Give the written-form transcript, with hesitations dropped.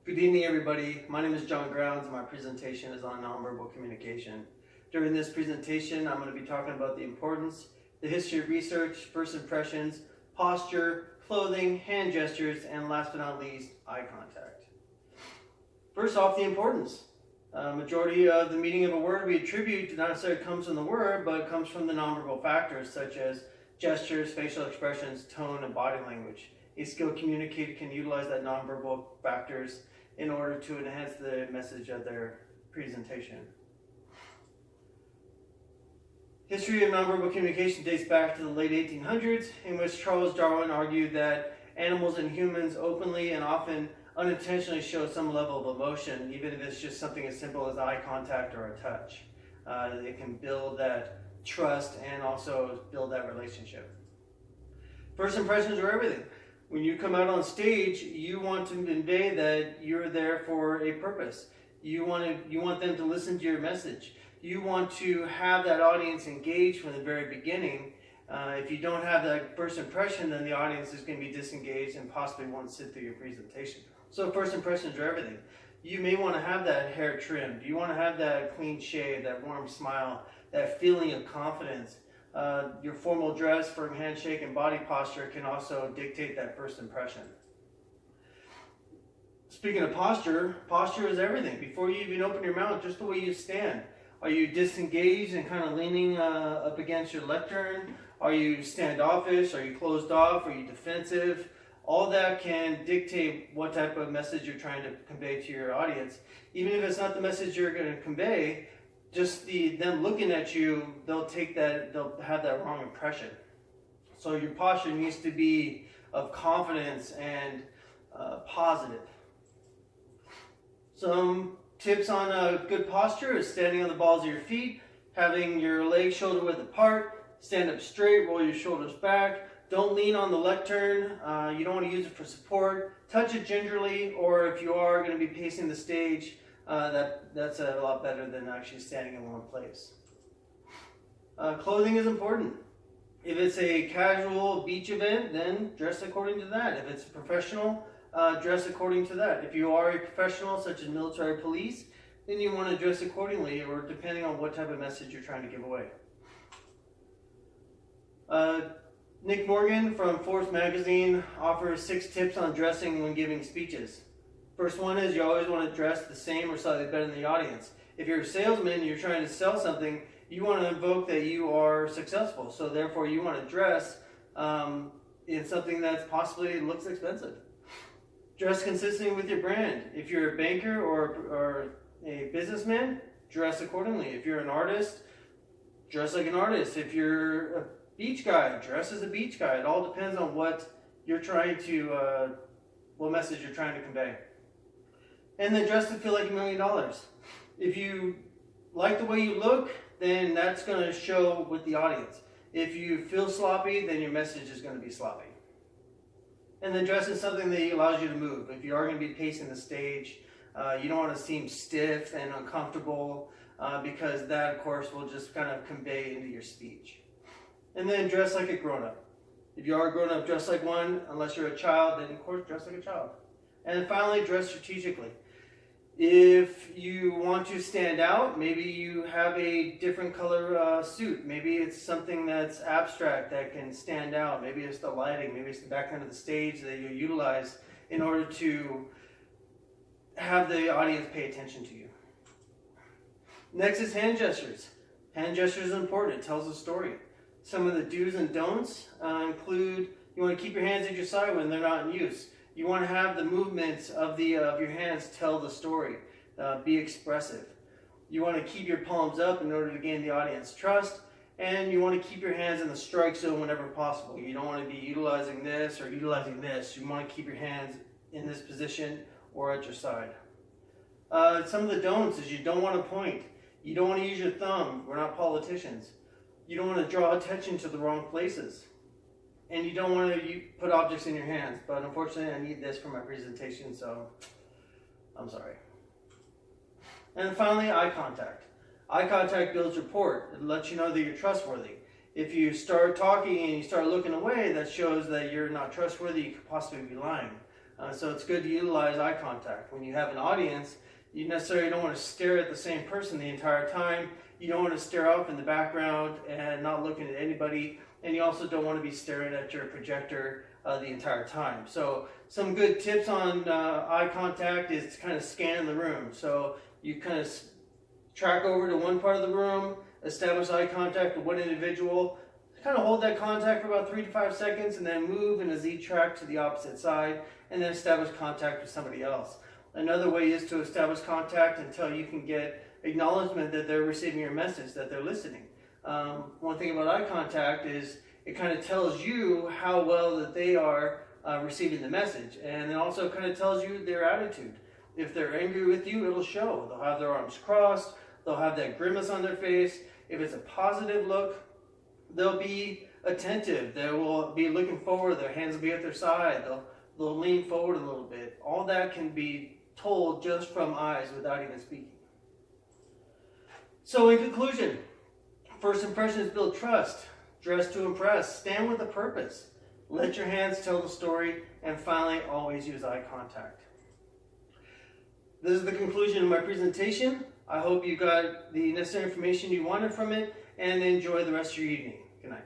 Good evening, everybody. My name is John Grounds. My presentation is on nonverbal communication. During this presentation, I'm going to be talking about the importance, the history of research, first impressions, posture, clothing, hand gestures, and last but not least, eye contact. First off, the importance. Majority of the meaning of a word we attribute not necessarily comes from the word, but comes from the nonverbal factors such as gestures, facial expressions, tone, and body language. A skilled communicator can utilize that nonverbal factors in order to enhance the message of their presentation. History of nonverbal communication dates back to the late 1800s, in which Charles Darwin argued that animals and humans openly and often unintentionally show some level of emotion, even if it's just something as simple as eye contact or a touch. It can build that trust and also build that relationship. First impressions are everything. When you come out on stage, you want to convey that you're there for a purpose. You want them to listen to your message. You want to have that audience engaged from the very beginning. If you don't have that first impression, then the audience is going to be disengaged and possibly won't sit through your presentation. So first impressions are everything. You may want to have that hair trimmed. You want to have that clean shave, that warm smile, that feeling of confidence. Your formal dress, firm handshake, and body posture can also dictate that first impression. Speaking of posture, posture is everything. Before you even open your mouth, just the way you stand. Are you disengaged and kind of leaning up against your lectern? Are you standoffish? Are you closed off? Are you defensive? All that can dictate what type of message you're trying to convey to your audience. Even if it's not the message you're going to convey, just them looking at you, they'll have that wrong impression. So your posture needs to be of confidence and positive. Some tips on a good posture is standing on the balls of your feet, having your legs shoulder width apart, stand up straight, roll your shoulders back. Don't lean on the lectern. You don't want to use it for support. Touch it gingerly, or if you are going to be pacing the stage, that's a lot better than actually standing in one place. Clothing is important. If it's a casual beach event, then dress according to that. If it's professional, dress according to that. If you are a professional, such as military police, then you want to dress accordingly, or depending on what type of message you're trying to give away. Nick Morgan from Forbes magazine offers 6 tips on dressing when giving speeches. First one is you always want to dress the same or slightly better than the audience. If you're a salesman and you're trying to sell something, you want to invoke that you are successful. So therefore you want to dress in something that possibly looks expensive. Dress consistently with your brand. If you're a banker or a businessman, dress accordingly. If you're an artist, dress like an artist. If you're a beach guy, dress as a beach guy. It all depends on what you're trying to, what message you're trying to convey. And then dress to feel like $1 million. If you like the way you look, then that's going to show with the audience. If you feel sloppy, then your message is going to be sloppy. And then dress in something that allows you to move. If you are going to be pacing the stage, you don't want to seem stiff and uncomfortable because that, of course, will just kind of convey into your speech. And then dress like a grown-up. If you are a grown-up, dress like one. Unless you're a child, then of course dress like a child. And then finally, dress strategically. If you want to stand out, maybe you have a different color suit. Maybe it's something that's abstract that can stand out. Maybe it's the lighting. Maybe it's the background of the stage that you utilize in order to have the audience pay attention to you. Next is hand gestures. Hand gestures is important. It tells a story. Some of the do's and don'ts include you want to keep your hands at your side when they're not in use. You want to have the movements of your hands tell the story. Be expressive. You want to keep your palms up in order to gain the audience trust. And you want to keep your hands in the strike zone whenever possible. You don't want to be utilizing this or utilizing this. You want to keep your hands in this position or at your side. Some of the don'ts is you don't want to point. You don't want to use your thumb. We're not politicians. You don't want to draw attention to the wrong places. And you don't want to put objects in your hands. But unfortunately, I need this for my presentation, so I'm sorry. And finally, eye contact. Eye contact builds rapport. It lets you know that you're trustworthy. If you start talking and you start looking away, that shows that you're not trustworthy. You could possibly be lying. So it's good to utilize eye contact. When you have an audience, you necessarily don't want to stare at the same person the entire time. You don't want to stare off in the background and not looking at anybody. And you also don't want to be staring at your projector the entire time. So some good tips on eye contact is to kind of scan the room. So you kind of track over to one part of the room, establish eye contact with one individual, kind of hold that contact for about 3 to 5 seconds, and then move in a Z track to the opposite side, and then establish contact with somebody else. Another way is to establish contact until you can get acknowledgement that they're receiving your message, that they're listening. One thing about eye contact is it kind of tells you how well that they are receiving the message, and it also kind of tells you their attitude. If they're angry with you, it'll show. They'll have their arms crossed, they'll have that grimace on their face. If it's a positive look, they'll be attentive, they will be looking forward, their hands will be at their side, they'll lean forward a little bit. All that can be told just from eyes without even speaking. So in conclusion, first impressions build trust, dress to impress, stand with a purpose, let your hands tell the story, and finally, always use eye contact. This is the conclusion of my presentation. I hope you got the necessary information you wanted from it, and enjoy the rest of your evening. Good night.